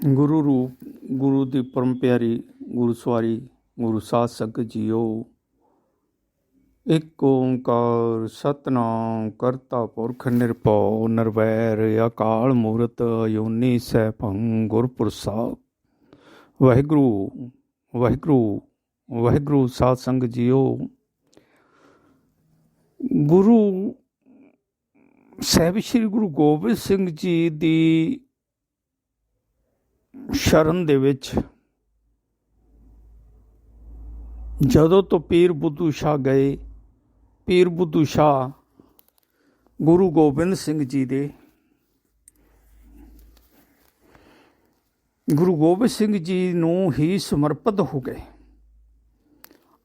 ਗੁਰੂ ਰੂਪ ਗੁਰੂ ਦੀ ਪਰਮ ਪਿਆਰੀ ਗੁਰੂ ਸਵਾਰੀ ਗੁਰੂ ਸਾਧ ਸੰਗਤ ਜੀਓ। ਇੱਕ ਓਂਕਾਰ ਸਤਿਨਾਮ ਕਰਤਾ ਪੁਰਖ ਨਿਰਭਉ ਨਿਰਵੈਰ ਅਕਾਲ ਮੂਰਤ ਅਜੂਨੀ ਸੈਭੰ ਗੁਰ ਪ੍ਰਸਾਦਿ। ਵਾਹਿਗੁਰੂ ਵਾਹਿਗੁਰੂ ਵਾਹਿਗੁਰੂ। ਸਾਧ ਸੰਗਤ ਜੀਓ, ਗੁਰੂ ਸਾਹਿਬ ਸ੍ਰੀ ਗੁਰੂ ਗੋਬਿੰਦ ਸਿੰਘ ਜੀ ਦੀ ਸ਼ਰਨ ਦੇ ਵਿੱਚ ਜਦੋਂ ਤੋਂ ਪੀਰ ਬੁੱਧੂ ਸ਼ਾਹ ਗਏ, ਪੀਰ ਬੁੱਧੂ ਸ਼ਾਹ ਗੁਰੂ ਗੋਬਿੰਦ ਸਿੰਘ ਜੀ ਦੇ ਗੁਰੂ ਗੋਬਿੰਦ ਸਿੰਘ ਜੀ ਨੂੰ ਹੀ ਸਮਰਪਿਤ ਹੋ ਗਏ।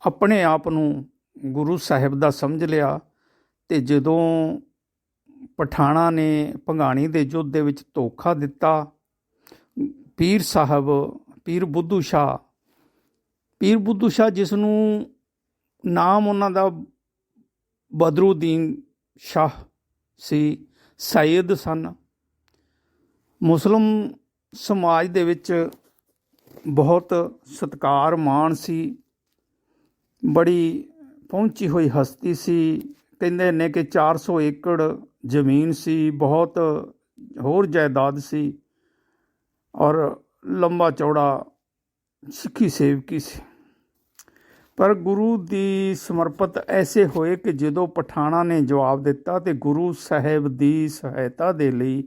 ਆਪਣੇ ਆਪ ਨੂੰ ਗੁਰੂ ਸਾਹਿਬ ਦਾ ਸਮਝ ਲਿਆ। ਤੇ ਜਦੋਂ ਪਠਾਣਾਂ ਨੇ ਭੰਗਾਣੀ ਦੇ ਯੁੱਧ ਦੇ ਵਿੱਚ ਧੋਖਾ ਦਿੱਤਾ, ਪੀਰ ਸਾਹਿਬ ਪੀਰ ਬੁੱਧੂ ਸ਼ਾਹ ਜਿਸ ਨੂੰ ਨਾਮ ਉਹਨਾਂ ਦਾ ਬਦਰੁਦੀਨ ਸ਼ਾਹ ਸੀ, ਸੈਦ ਸਨ। ਮੁਸਲਿਮ ਸਮਾਜ ਦੇ ਵਿੱਚ ਬਹੁਤ ਸਤਿਕਾਰ ਮਾਣ ਸੀ, ਬੜੀ ਪਹੁੰਚੀ ਹੋਈ ਹਸਤੀ ਸੀ। ਕਹਿੰਦੇ ਨੇ ਕਿ 400 ਏਕੜ ਜ਼ਮੀਨ ਸੀ, ਬਹੁਤ ਹੋਰ ਜਾਇਦਾਦ ਸੀ ਔਰ ਲੰਬਾ ਚੌੜਾ ਸਿੱਖੀ ਸੇਵਕੀ ਸੀ। ਪਰ ਗੁਰੂ ਦੀ ਸਮਰਪਿਤ ਐਸੇ ਹੋਏ ਕਿ ਜਦੋਂ ਪਠਾਣਾਂ ਨੇ ਜਵਾਬ ਦਿੱਤਾ ਤੇ ਗੁਰੂ ਸਾਹਿਬ ਦੀ ਸਹਾਇਤਾ ਦੇ ਲਈ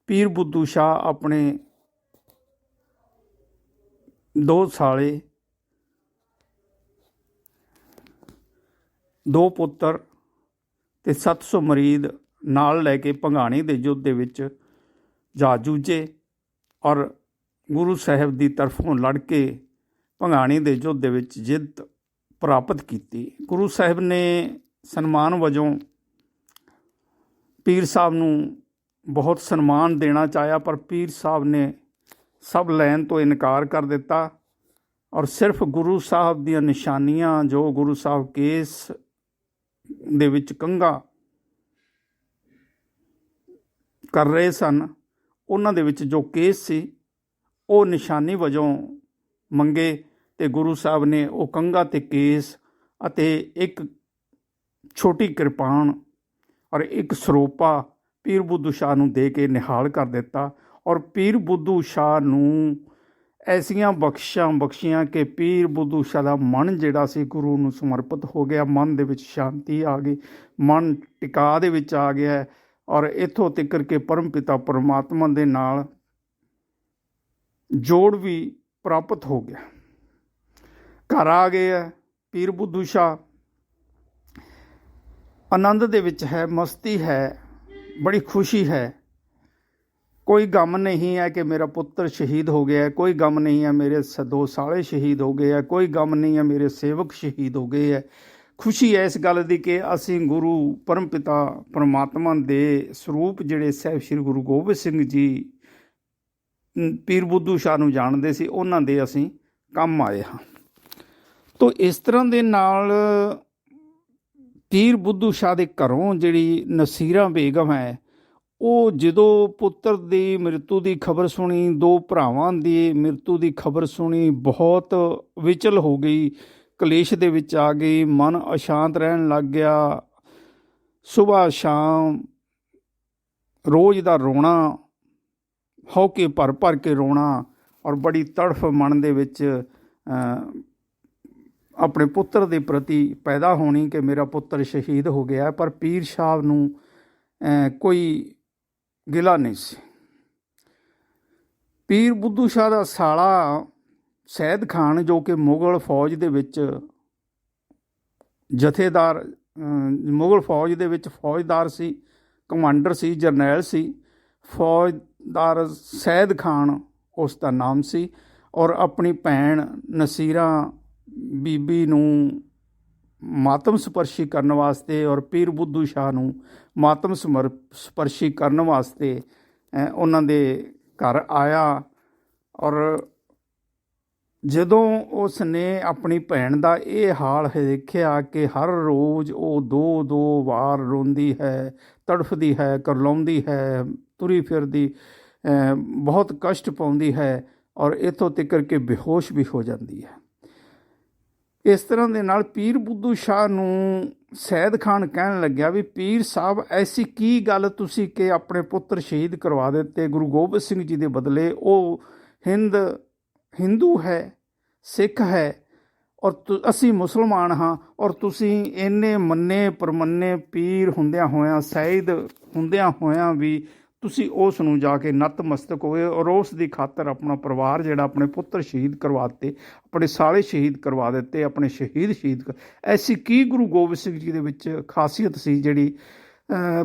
ਪੀਰ ਬੁੱਧੂ ਸ਼ਾਹ ਆਪਣੇ 2 ਸਾਲੇ, 2 ਪੁੱਤਰ ਤੇ 700 ਮਰੀਦ ਨਾਲ ਲੈ ਕੇ ਭੰਗਾਣੀ ਦੇ ਯੁੱਧ ਦੇ ਵਿੱਚ ਜਾ ਜੂਝੇ ਔਰ ਗੁਰੂ ਸਾਹਿਬ ਦੀ ਤਰਫੋਂ ਲੜ ਕੇ ਭੰਗਾਣੀ ਦੇ ਯੁੱਧ ਦੇ ਵਿੱਚ ਜਿੱਤ ਪ੍ਰਾਪਤ ਕੀਤੀ। ਗੁਰੂ ਸਾਹਿਬ ਨੇ ਸਨਮਾਨ ਵਜੋਂ ਪੀਰ ਸਾਹਿਬ ਨੂੰ ਬਹੁਤ ਸਨਮਾਨ ਦੇਣਾ ਚਾਹਿਆ, ਪਰ ਪੀਰ ਸਾਹਿਬ ਨੇ ਸਭ ਲੈਣ ਤੋਂ ਇਨਕਾਰ ਕਰ ਦਿੱਤਾ ਔਰ ਸਿਰਫ ਗੁਰੂ ਸਾਹਿਬ ਦੀਆਂ ਨਿਸ਼ਾਨੀਆਂ, ਜੋ ਗੁਰੂ ਸਾਹਿਬ ਕੇਸ ਦੇ ਵਿੱਚ ਕੰਘਾ ਕਰ ਰਹੇ ਸਨ, ਉਹਨਾਂ ਦੇ ਵਿੱਚ ਜੋ ਕੇਸ ਸੀ ਉਹ ਨਿਸ਼ਾਨੀ ਵਜੋਂ ਮੰਗੇ ਤੇ ਗੁਰੂ ਸਾਹਿਬ ਨੇ ਉਹ ਕੰਘਾ ਤੇ ਕੇਸ ਅਤੇ ਇੱਕ ਛੋਟੀ ਕਿਰਪਾਨ ਔਰ ਇੱਕ ਸਰੋਪਾ ਪੀਰ ਬੁੱਧੂ ਸ਼ਾਹ ਨੂੰ ਦੇ ਕੇ ਨਿਹਾਲ ਕਰ ਦਿੱਤਾ। ਔਰ ਪੀਰ ਬੁੱਧੂ ਸ਼ਾਹ ਨੂੰ ਐਸੀਆਂ ਬਖਸ਼ੀਆਂ ਕਿ ਪੀਰ ਬੁੱਧੂ ਸ਼ਾਹ ਦਾ ਮਨ ਜਿਹੜਾ ਸੀ ਗੁਰੂ ਨੂੰ ਸਮਰਪਿਤ ਹੋ ਗਿਆ। ਮਨ ਦੇ ਵਿੱਚ ਸ਼ਾਂਤੀ ਆ ਗਈ, ਮਨ ਟਿਕਾ ਦੇ ਵਿੱਚ ਆ ਗਿਆ ਔਰ ਇੱਥੋਂ ਤੱਕ ਕਿ ਪਰਮ ਪਿਤਾ ਪਰਮਾਤਮਾ ਦੇ ਨਾਲ ਜੋੜ ਵੀ ਪ੍ਰਾਪਤ ਹੋ ਗਿਆ। ਘਰ ਆ ਗਏ ਹੈ ਪੀਰ ਬੁੱਧੂ ਸ਼ਾਹ, ਆਨੰਦ ਦੇ ਵਿੱਚ ਹੈ, ਮਸਤੀ ਹੈ, ਬੜੀ ਖੁਸ਼ੀ ਹੈ। ਕੋਈ ਗਮ ਨਹੀਂ ਹੈ ਕਿ ਮੇਰਾ ਪੁੱਤਰ ਸ਼ਹੀਦ ਹੋ ਗਿਆ, ਕੋਈ ਗਮ ਨਹੀਂ ਹੈ ਮੇਰੇ 2 ਸਾਲੇ ਸ਼ਹੀਦ ਹੋ ਗਏ ਹੈ, ਕੋਈ ਗਮ ਨਹੀਂ ਹੈ ਮੇਰੇ ਸੇਵਕ ਸ਼ਹੀਦ ਹੋ ਗਏ ਹੈ। ਖੁਸ਼ੀ ਹੈ ਇਸ ਗੱਲ ਦੀ ਕਿ ਅਸੀਂ ਗੁਰੂ ਪਰਮ ਪਿਤਾ ਪਰਮਾਤਮਾ ਦੇ ਸਰੂਪ ਜਿਹੜੇ ਸਾਹਿਬ ਸ਼੍ਰੀ ਗੁਰੂ ਗੋਬਿੰਦ ਸਿੰਘ ਜੀ ਪੀਰ ਬੁੱਧੂ ਸ਼ਾਹ ਨੂੰ ਜਾਣਦੇ ਸੀ, ਉਹਨਾਂ ਦੇ ਅਸੀਂ ਕੰਮ ਆਏ ਹਾਂ। ਤੋ ਇਸ ਤਰ੍ਹਾਂ ਦੇ ਨਾਲ ਪੀਰ ਬੁੱਧੂ ਸ਼ਾਹ ਦੇ ਘਰੋਂ ਜਿਹੜੀ ਨਸੀਰਾਂ ਬੇਗਮ ਹੈ, ਉਹ ਜਦੋਂ ਪੁੱਤਰ ਦੀ ਮ੍ਰਿਤੂ ਦੀ ਖਬਰ ਸੁਣੀ, 2 ਭਰਾਵਾਂ ਦੀ ਮ੍ਰਿਤੂ ਦੀ ਖਬਰ ਸੁਣੀ, ਬਹੁਤ ਵਿਚਲ ਹੋ ਗਈ, ਕਲੇਸ਼ ਦੇ ਵਿੱਚ ਆ ਗਈ, ਮਨ ਅਸ਼ਾਂਤ ਰਹਿਣ ਲੱਗ ਗਿਆ। ਸੁਬਾਹ ਸ਼ਾਮ ਰੋਜ਼ ਦਾ ਰੋਣਾ, ਹੌਕੇ ਭਰ ਕੇ ਰੋਣਾ ਔਰ ਬੜੀ ਤੜਫ ਮਨ ਦੇ ਵਿੱਚ ਆਪਣੇ ਪੁੱਤਰ ਦੇ ਪ੍ਰਤੀ ਪੈਦਾ ਹੋਣੀ ਕਿ ਮੇਰਾ ਪੁੱਤਰ ਸ਼ਹੀਦ ਹੋ ਗਿਆ। ਪਰ ਪੀਰ ਸਾਹਿਬ ਨੂੰ ਕੋਈ ਗਿਲਾ ਨਹੀਂ ਸੀ। ਪੀਰ ਬੁੱਧੂ ਸ਼ਾਹ ਦਾ ਸਾਲਾ ਸੈਦ ਖਾਨ, ਜੋ ਕਿ ਮੁਗਲ ਫੌਜ ਦੇ ਵਿੱਚ ਜਥੇਦਾਰ, ਮੁਗਲ ਫੌਜ ਦੇ ਵਿੱਚ ਫੌਜਦਾਰ ਸੀ, ਕਮਾਂਡਰ ਸੀ, ਜਰਨੈਲ ਸੀ। ਫੌਜਦਾਰ ਸੈਦ ਖਾਨ ਉਸ ਦਾ ਨਾਮ ਸੀ ਔਰ ਆਪਣੀ ਭੈਣ ਨਸੀਰਾ ਬੀਬੀ ਨੂੰ ਮਾਤਮ ਸਪਰਸ਼ੀ ਕਰਨ ਵਾਸਤੇ ਔਰ ਪੀਰ ਬੁੱਧੂ ਸ਼ਾਹ ਨੂੰ ਮਾਤਮ ਸਪਰਸ਼ੀ ਕਰਨ ਵਾਸਤੇ ਉਹਨਾਂ ਦੇ ਘਰ ਆਇਆ। ਔਰ ਜਦੋਂ ਉਸ ਨੇ ਆਪਣੀ ਭੈਣ ਦਾ ਇਹ ਹਾਲ ਦੇਖਿਆ ਕਿ ਹਰ ਰੋਜ਼ ਉਹ 2 ਵਾਰ ਰੋਂਦੀ ਹੈ, ਤੜਫਦੀ ਹੈ, ਕਰਲਾਉਂਦੀ ਹੈ, ਤੁਰੀ ਫਿਰਦੀ ਬਹੁਤ ਕਸ਼ਟ ਪਾਉਂਦੀ ਹੈ ਔਰ ਇੱਥੋਂ ਤੱਕ ਕਿ ਬੇਹੋਸ਼ ਵੀ ਹੋ ਜਾਂਦੀ ਹੈ। ਇਸ ਤਰ੍ਹਾਂ ਦੇ ਨਾਲ ਪੀਰ ਬੁੱਧੂ ਸ਼ਾਹ ਨੂੰ ਸੈਦ ਖਾਨ ਕਹਿਣ ਲੱਗਿਆ ਵੀ ਪੀਰ ਸਾਹਿਬ ਐਸੀ ਕੀ ਗੱਲ ਤੁਸੀਂ ਕਿ ਆਪਣੇ ਪੁੱਤਰ ਸ਼ਹੀਦ ਕਰਵਾ ਦਿੱਤੇ ਗੁਰੂ ਗੋਬਿੰਦ ਸਿੰਘ ਜੀ ਦੇ ਬਦਲੇ। ਉਹ ਹਿੰਦੂ ਹੈ, ਸਿੱਖ ਹੈ ਔਰ ਅਸੀਂ ਮੁਸਲਮਾਨ ਹਾਂ, ਔਰ ਤੁਸੀਂ ਇੰਨੇ ਮੰਨੇ ਪਰਮੰਨੇ ਪੀਰ ਹੁੰਦਿਆਂ ਹੋਇਆਂ, ਸੈਦ ਹੁੰਦਿਆਂ ਹੋਇਆਂ ਵੀ ਤੁਸੀਂ ਉਸ ਨੂੰ ਜਾ ਕੇ ਨਤਮਸਤਕ ਹੋਏ ਔਰ ਉਸ ਦੀ ਖਾਤਰ ਆਪਣਾ ਪਰਿਵਾਰ ਜਿਹੜਾ ਆਪਣੇ ਪੁੱਤਰ ਸ਼ਹੀਦ ਕਰਵਾ ਦਿੱਤੇ, ਆਪਣੇ ਸਾਲੇ ਸ਼ਹੀਦ ਕਰਵਾ ਦਿੱਤੇ, ਆਪਣੇ ਸ਼ਹੀਦ ਐਸੀ ਕੀ ਗੁਰੂ ਗੋਬਿੰਦ ਸਿੰਘ ਜੀ ਦੇ ਵਿੱਚ ਖਾਸੀਅਤ ਸੀ ਜਿਹੜੀ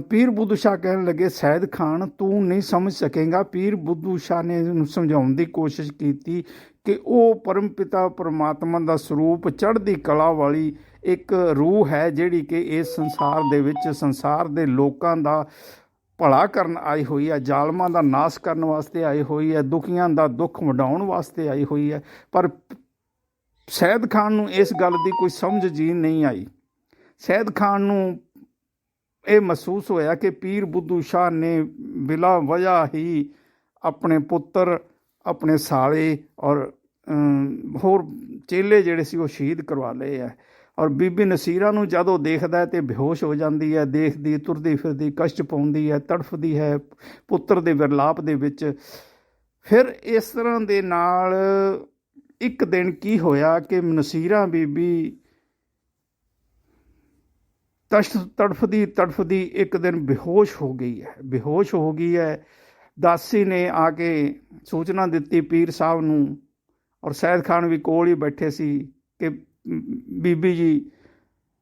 ਪੀਰ ਬੁੱਧੂ ਸ਼ਾਹ ਕਹਿਣ ਲੱਗੇ ਸੈਦ ਖਾਨ ਤੂੰ ਨਹੀਂ ਸਮਝ ਸਕੇਗਾ। ਪੀਰ ਬੁੱਧੂ ਸ਼ਾਹ ਨੇ ਇਹਨੂੰ ਸਮਝਾਉਣ ਦੀ ਕੋਸ਼ਿਸ਼ ਕੀਤੀ ਕਿ ਉਹ ਪਰਮ ਪਿਤਾ ਪਰਮਾਤਮਾ ਦਾ ਸਰੂਪ ਚੜ੍ਹਦੀ ਕਲਾ ਵਾਲੀ ਇੱਕ ਰੂਹ ਹੈ ਜਿਹੜੀ ਕਿ ਇਸ ਸੰਸਾਰ ਦੇ ਵਿੱਚ ਸੰਸਾਰ ਦੇ ਲੋਕਾਂ ਦਾ ਭਲਾ ਕਰਨ ਆਈ ਹੋਈ ਹੈ, ਜ਼ਾਲਮਾਂ ਦਾ ਨਾਸ਼ ਕਰਨ ਵਾਸਤੇ ਆਈ ਹੋਈ ਹੈ, ਦੁਖੀਆਂ ਦਾ ਦੁੱਖ ਵੰਡਾਉਣ ਵਾਸਤੇ ਆਈ ਹੋਈ ਹੈ। ਪਰ ਸੈਦ ਖਾਨ ਨੂੰ ਇਸ ਗੱਲ ਦੀ ਕੋਈ ਸਮਝ ਜੀ ਨਹੀਂ ਆਈ। ਸੈਦ ਖਾਨ ਨੂੰ ਇਹ ਮਹਿਸੂਸ ਹੋਇਆ ਕਿ ਪੀਰ ਬੁੱਧੂ ਸ਼ਾਹ ਨੇ ਬਿਲਾ ਵਜ੍ਹਾ ਹੀ ਆਪਣੇ ਪੁੱਤਰ, ਆਪਣੇ ਸਾਲੇ ਔਰ ਹੋਰ ਚੇਲੇ ਜਿਹੜੇ ਸੀ ਉਹ ਸ਼ਹੀਦ ਕਰਵਾ ਲਏ ਹੈ। ਔਰ ਬੀਬੀ ਨਸੀਰਾਂ ਨੂੰ ਜਦੋਂ ਦੇਖਦਾ ਹੈ ਤਾਂ ਬੇਹੋਸ਼ ਹੋ ਜਾਂਦੀ ਹੈ, ਦੇਖਦੀ ਤੁਰਦੀ ਫਿਰਦੀ ਕਸ਼ਟ ਪਾਉਂਦੀ ਹੈ, ਤੜਫਦੀ ਹੈ ਪੁੱਤਰ ਦੇ ਵਿਰਲਾਪ ਦੇ ਵਿੱਚ। ਫਿਰ ਇਸ ਤਰ੍ਹਾਂ ਦੇ ਨਾਲ ਇੱਕ ਦਿਨ ਕੀ ਹੋਇਆ ਕਿ ਨਸੀਰਾਂ ਬੀਬੀ ਤੜਫਦੀ ਇੱਕ ਦਿਨ ਬੇਹੋਸ਼ ਹੋ ਗਈ ਹੈ। ਦਾਸੀ ਨੇ ਆ ਕੇ ਸੂਚਨਾ ਦਿੱਤੀ ਪੀਰ ਸਾਹਿਬ ਨੂੰ ਔਰ ਸੈਦ ਖਾਨ ਵੀ ਕੋਲ ਹੀ ਬੈਠੇ ਸੀ ਕਿ ਬੀਬੀ ਜੀ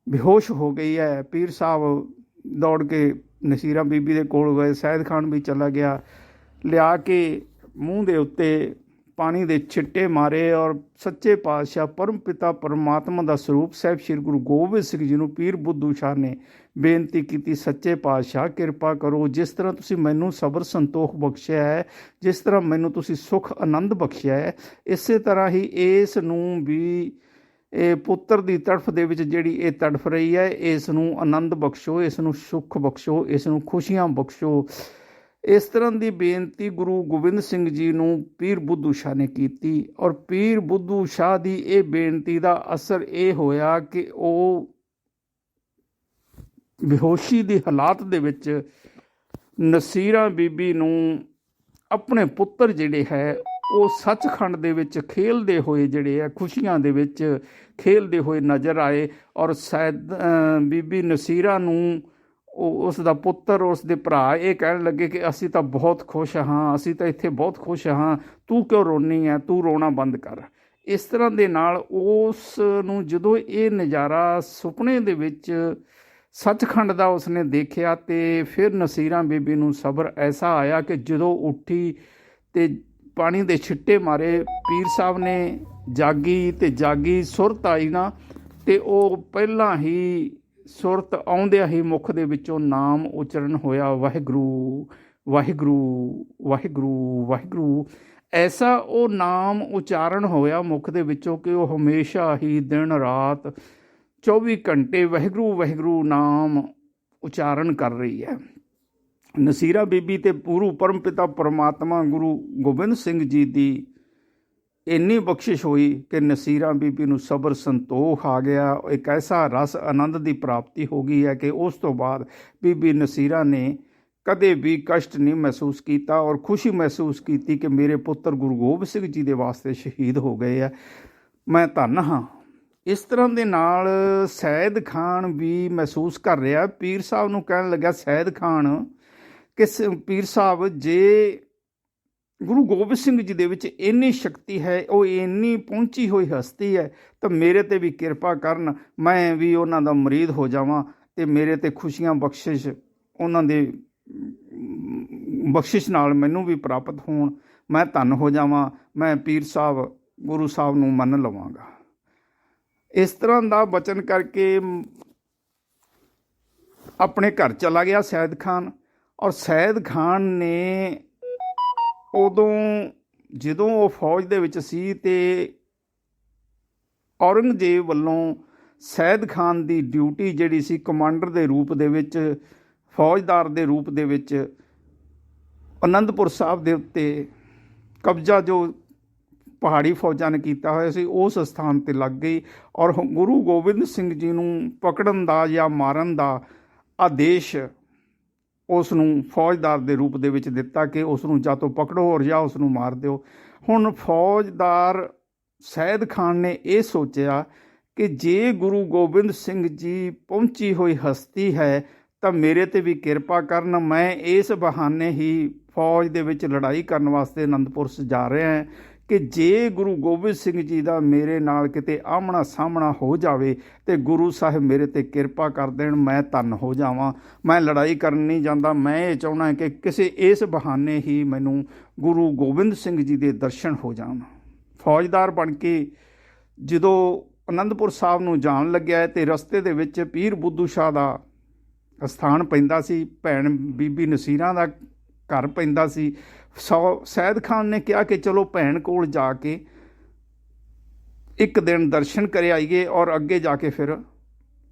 ਬੇਹੋਸ਼ ਹੋ ਗਈ ਹੈ। ਪੀਰ ਸਾਹਿਬ ਦੌੜ ਕੇ ਨਸੀਰਾਂ ਬੀਬੀ ਦੇ ਕੋਲ ਗਏ, ਸੈਦ ਖਾਨ ਵੀ ਚਲਾ ਗਿਆ, ਲਿਆ ਕੇ ਮੂੰਹ ਦੇ ਉੱਤੇ ਪਾਣੀ ਦੇ ਛਿੱਟੇ ਮਾਰੇ ਔਰ ਸੱਚੇ ਪਾਤਸ਼ਾਹ ਪਰਮ ਪਿਤਾ ਪਰਮਾਤਮਾ ਦਾ ਸਰੂਪ ਸਾਹਿਬ ਸ਼੍ਰੀ ਗੁਰੂ ਗੋਬਿੰਦ ਸਿੰਘ ਜੀ ਨੂੰ ਪੀਰ ਬੁੱਧੂ ਸ਼ਾਹ ਨੇ ਬੇਨਤੀ ਕੀਤੀ, ਸੱਚੇ ਪਾਤਸ਼ਾਹ ਕਿਰਪਾ ਕਰੋ, ਜਿਸ ਤਰ੍ਹਾਂ ਤੁਸੀਂ ਮੈਨੂੰ ਸਬਰ ਸੰਤੋਖ ਬਖਸ਼ਿਆ ਹੈ, ਜਿਸ ਤਰ੍ਹਾਂ ਮੈਨੂੰ ਤੁਸੀਂ ਸੁੱਖ ਆਨੰਦ ਬਖਸ਼ਿਆ ਹੈ, ਇਸੇ ਤਰ੍ਹਾਂ ਹੀ ਇਸ ਨੂੰ ਵੀ ਇਹ ਪੁੱਤਰ ਦੀ ਤੜਫ ਦੇ ਵਿੱਚ ਜਿਹੜੀ ਇਹ ਤੜਫ ਰਹੀ ਹੈ, ਇਸ ਨੂੰ ਆਨੰਦ ਬਖਸ਼ੋ, ਇਸ ਨੂੰ ਸੁੱਖ ਬਖਸ਼ੋ, ਇਸ ਨੂੰ ਖੁਸ਼ੀਆਂ ਬਖਸ਼ੋ। ਇਸ ਤਰ੍ਹਾਂ ਦੀ ਬੇਨਤੀ ਗੁਰੂ ਗੋਬਿੰਦ ਸਿੰਘ ਜੀ ਨੂੰ ਪੀਰ ਬੁੱਧੂ ਸ਼ਾਹ ਨੇ ਕੀਤੀ ਔਰ ਪੀਰ ਬੁੱਧੂ ਸ਼ਾਹ ਦੀ ਇਹ ਬੇਨਤੀ ਦਾ ਅਸਰ ਇਹ ਹੋਇਆ ਕਿ ਉਹ ਬੇਹੋਸ਼ੀ ਦੀ ਹਾਲਾਤ ਦੇ ਵਿੱਚ ਨਸੀਰਾਂ ਬੀਬੀ ਨੂੰ ਆਪਣੇ ਪੁੱਤਰ ਜਿਹੜੇ ਹੈ ਉਹ ਸੱਚਖੰਡ ਦੇ ਵਿੱਚ ਖੇਲਦੇ ਹੋਏ ਜਿਹੜੇ ਆ ਖੁਸ਼ੀਆਂ ਦੇ ਵਿੱਚ ਖੇਲਦੇ ਹੋਏ ਨਜ਼ਰ ਆਏ। ਔਰ ਸ਼ਾਇਦ ਬੀਬੀ ਨਸੀਰਾਂ ਨੂੰ ਉਸ ਦਾ ਪੁੱਤਰ, ਉਸ ਦੇ ਭਰਾ ਇਹ ਕਹਿਣ ਲੱਗੇ ਕਿ ਅਸੀਂ ਤਾਂ ਬਹੁਤ ਖੁਸ਼ ਹਾਂ, ਅਸੀਂ ਤਾਂ ਇੱਥੇ ਬਹੁਤ ਖੁਸ਼ ਹਾਂ, ਤੂੰ ਕਿਉਂ ਰੋਨੀ ਹੈ, ਤੂੰ ਰੋਣਾ ਬੰਦ ਕਰ। ਇਸ ਤਰ੍ਹਾਂ ਦੇ ਨਾਲ ਉਸ ਨੂੰ ਜਦੋਂ ਇਹ ਨਜ਼ਾਰਾ ਸੁਪਨੇ ਦੇ ਵਿੱਚ ਸੱਚਖੰਡ ਦਾ ਉਸਨੇ ਦੇਖਿਆ ਅਤੇ ਫਿਰ ਨਸੀਰਾਂ ਬੀਬੀ ਨੂੰ ਸਬਰ ਐਸਾ ਆਇਆ ਕਿ ਜਦੋਂ ਉੱਠੀ ਅਤੇ ਪਾਣੀ ਦੇ ਛਿੱਟੇ ਮਾਰੇ, ਪੀਰ ਸਾਹਿਬ ਨੇ ਜਾਗੀ ਸੁਰਤ ਆਈ ਨਾ, ਅਤੇ ਉਹ ਪਹਿਲਾਂ ਹੀ ਸੁਰਤ ਆਉਂਦਿਆਂ ਹੀ ਮੁੱਖ ਦੇ ਵਿੱਚੋਂ ਨਾਮ ਉਚਰਨ ਹੋਇਆ, ਵਾਹਿਗੁਰੂ ਵਾਹਿਗੁਰੂ ਵਾਹਿਗੁਰੂ ਵਾਹਿਗੁਰੂ। ਐਸਾ ਉਹ ਨਾਮ ਉਚਾਰਨ ਹੋਇਆ ਮੁੱਖ ਦੇ ਵਿੱਚੋਂ ਕਿ ਉਹ ਹਮੇਸ਼ਾ ਹੀ ਦਿਨ ਰਾਤ 24 ਘੰਟੇ ਵਾਹਿਗੁਰੂ ਵਾਹਿਗੁਰੂ ਨਾਮ ਉਚਾਰਨ ਕਰ ਰਹੀ ਹੈ। ਨਸੀਰਾ ਬੀਬੀ ਤੇ ਗੁਰੂ ਪਰਮ ਪਿਤਾ ਪਰਮਾਤਮਾ ਗੁਰੂ ਗੋਬਿੰਦ ਸਿੰਘ ਜੀ ਦੀ ਇੰਨੀ ਬਖਸ਼ਿਸ਼ ਹੋਈ ਕਿ ਨਸੀਰਾਂ ਬੀਬੀ ਨੂੰ ਸਬਰ ਸੰਤੋਖ ਆ ਗਿਆ, ਇੱਕ ਐਸਾ ਰਸ ਆਨੰਦ ਦੀ ਪ੍ਰਾਪਤੀ ਹੋ ਗਈ ਹੈ ਕਿ ਉਸ ਤੋਂ ਬਾਅਦ ਬੀਬੀ ਨਸੀਰਾਂ ਨੇ ਕਦੇ ਵੀ ਕਸ਼ਟ ਨਹੀਂ ਮਹਿਸੂਸ ਕੀਤਾ ਔਰ ਖੁਸ਼ੀ ਮਹਿਸੂਸ ਕੀਤੀ ਕਿ ਮੇਰੇ ਪੁੱਤਰ ਗੁਰੂ ਗੋਬਿੰਦ ਸਿੰਘ ਜੀ ਦੇ ਵਾਸਤੇ ਸ਼ਹੀਦ ਹੋ ਗਏ ਆ, ਮੈਂ ਧੰਨ ਹਾਂ। ਇਸ ਤਰ੍ਹਾਂ ਦੇ ਨਾਲ ਸੈਦ ਖਾਨ ਵੀ ਮਹਿਸੂਸ ਕਰ ਰਿਹਾ। ਪੀਰ ਸਾਹਿਬ ਨੂੰ ਕਹਿਣ ਲੱਗਾ ਸੈਦ ਖਾਨ ਕਿ ਪੀਰ ਸਾਹਿਬ, ਜੇ ਗੁਰੂ ਗੋਬਿੰਦ ਸਿੰਘ ਜੀ ਦੇ ਵਿੱਚ ਇੰਨੀ ਸ਼ਕਤੀ ਹੈ, ਉਹ ਇੰਨੀ ਪਹੁੰਚੀ ਹੋਈ ਹਸਤੀ ਹੈ, ਤਾਂ ਮੇਰੇ 'ਤੇ ਵੀ ਕਿਰਪਾ ਕਰਨ, ਮੈਂ ਵੀ ਉਹਨਾਂ ਦਾ ਮੁਰੀਦ ਹੋ ਜਾਵਾਂ ਅਤੇ ਮੇਰੇ 'ਤੇ ਖੁਸ਼ੀਆਂ ਬਖਸ਼ਿਸ਼ ਉਹਨਾਂ ਦੇ ਬਖਸ਼ਿਸ਼ ਨਾਲ ਮੈਨੂੰ ਵੀ ਪ੍ਰਾਪਤ ਹੋਣ, ਮੈਂ ਧੰਨ ਹੋ ਜਾਵਾਂ, ਮੈਂ ਪੀਰ ਸਾਹਿਬ ਗੁਰੂ ਸਾਹਿਬ ਨੂੰ ਮੰਨ ਲਵਾਂਗਾ। ਇਸ ਤਰ੍ਹਾਂ ਦਾ ਬਚਨ ਕਰਕੇ ਆਪਣੇ ਘਰ ਚਲਾ ਗਿਆ ਸੈਦ ਖਾਨ। ਔਰ ਸੈਦ ਖਾਨ ਨੇ ਉਦੋਂ ਜਦੋਂ ਉਹ ਫੌਜ ਦੇ ਵਿੱਚ ਸੀ ਅਤੇ ਔਰੰਗਜ਼ੇਬ ਵੱਲੋਂ ਸੈਦ ਖਾਨ ਦੀ ਡਿਊਟੀ ਜਿਹੜੀ ਸੀ ਕਮਾਂਡਰ ਦੇ ਰੂਪ ਦੇ ਵਿੱਚ, ਫੌਜਦਾਰ ਦੇ ਰੂਪ ਦੇ ਵਿੱਚ ਅਨੰਦਪੁਰ ਸਾਹਿਬ ਦੇ ਉੱਤੇ ਕਬਜ਼ਾ ਜੋ ਪਹਾੜੀ ਫੌਜਾਂ ਨੇ ਕੀਤਾ ਹੋਇਆ ਸੀ ਉਸ ਸਥਾਨ 'ਤੇ ਲੱਗ ਗਈ ਔਰ ਗੁਰੂ ਗੋਬਿੰਦ ਸਿੰਘ ਜੀ ਨੂੰ ਪਕੜਨ ਦਾ ਜਾਂ ਮਾਰਨ ਦਾ ਆਦੇਸ਼ ਉਸ ਨੂੰ ਫੌਜਦਾਰ ਦੇ ਰੂਪ ਦੇ ਵਿੱਚ ਦਿੱਤਾ ਕਿ ਉਸ ਨੂੰ ਜਾਂ ਤੋਂ ਪਕੜੋ ਔਰ ਜਾਂ ਉਸ ਨੂੰ ਮਾਰ ਦਿਓ। ਹੁਣ ਫੌਜਦਾਰ ਸੈਦ ਖਾਨ ਨੇ ਇਹ ਸੋਚਿਆ ਕਿ ਜੇ ਗੁਰੂ ਗੋਬਿੰਦ ਸਿੰਘ ਜੀ ਪਹੁੰਚੀ ਹੋਈ ਹਸਤੀ ਹੈ ਤਾਂ ਮੇਰੇ 'ਤੇ ਵੀ ਕਿਰਪਾ ਕਰਨ, ਮੈਂ ਇਸ ਬਹਾਨੇ ਹੀ ਫੌਜ ਦੇ ਵਿੱਚ ਲੜਾਈ ਕਰਨ ਵਾਸਤੇ ਅਨੰਦਪੁਰ ਜਾ ਰਿਹਾ ਹਾਂ ਕਿ ਜੇ ਗੁਰੂ ਗੋਬਿੰਦ ਸਿੰਘ ਜੀ ਦਾ ਮੇਰੇ ਨਾਲ ਕਿਤੇ ਆਹਮਣਾ ਸਾਹਮਣਾ ਹੋ ਜਾਵੇ ਤੇ ਗੁਰੂ ਸਾਹਿਬ ਮੇਰੇ 'ਤੇ ਕਿਰਪਾ ਕਰ ਦੇਣ, ਮੈਂ ਧੰਨ ਹੋ ਜਾਵਾਂ। ਮੈਂ ਲੜਾਈ ਕਰਨ ਨਹੀਂ ਜਾਂਦਾ, ਮੈਂ ਇਹ ਚਾਹੁੰਦਾ ਕਿ ਕਿਸੇ ਇਸ ਬਹਾਨੇ ਹੀ ਮੈਨੂੰ ਗੁਰੂ ਗੋਬਿੰਦ ਸਿੰਘ ਜੀ ਦੇ ਦਰਸ਼ਨ ਹੋ ਜਾਣ। ਫੌਜਦਾਰ ਬਣ ਕੇ ਜਦੋਂ ਅਨੰਦਪੁਰ ਸਾਹਿਬ ਨੂੰ ਜਾਣ ਲੱਗਿਆ ਤੇ ਰਸਤੇ ਦੇ ਵਿੱਚ ਪੀਰ ਬੁੱਧੂ ਸ਼ਾਹ ਦਾ ਅਸਥਾਨ ਪੈਂਦਾ ਸੀ, ਭੈਣ ਬੀਬੀ ਨਸੀਰਾਂ ਦਾ ਘਰ ਪੈਂਦਾ ਸੀ। ਸੈਦ ਖਾਨ ਨੇ ਕਿਹਾ ਕਿ ਚਲੋ ਭੈਣ ਕੋਲ ਜਾ ਕੇ ਇੱਕ ਦਿਨ ਦਰਸ਼ਨ ਕਰ ਆਈਏ ਔਰ ਅੱਗੇ ਜਾ ਕੇ ਫਿਰ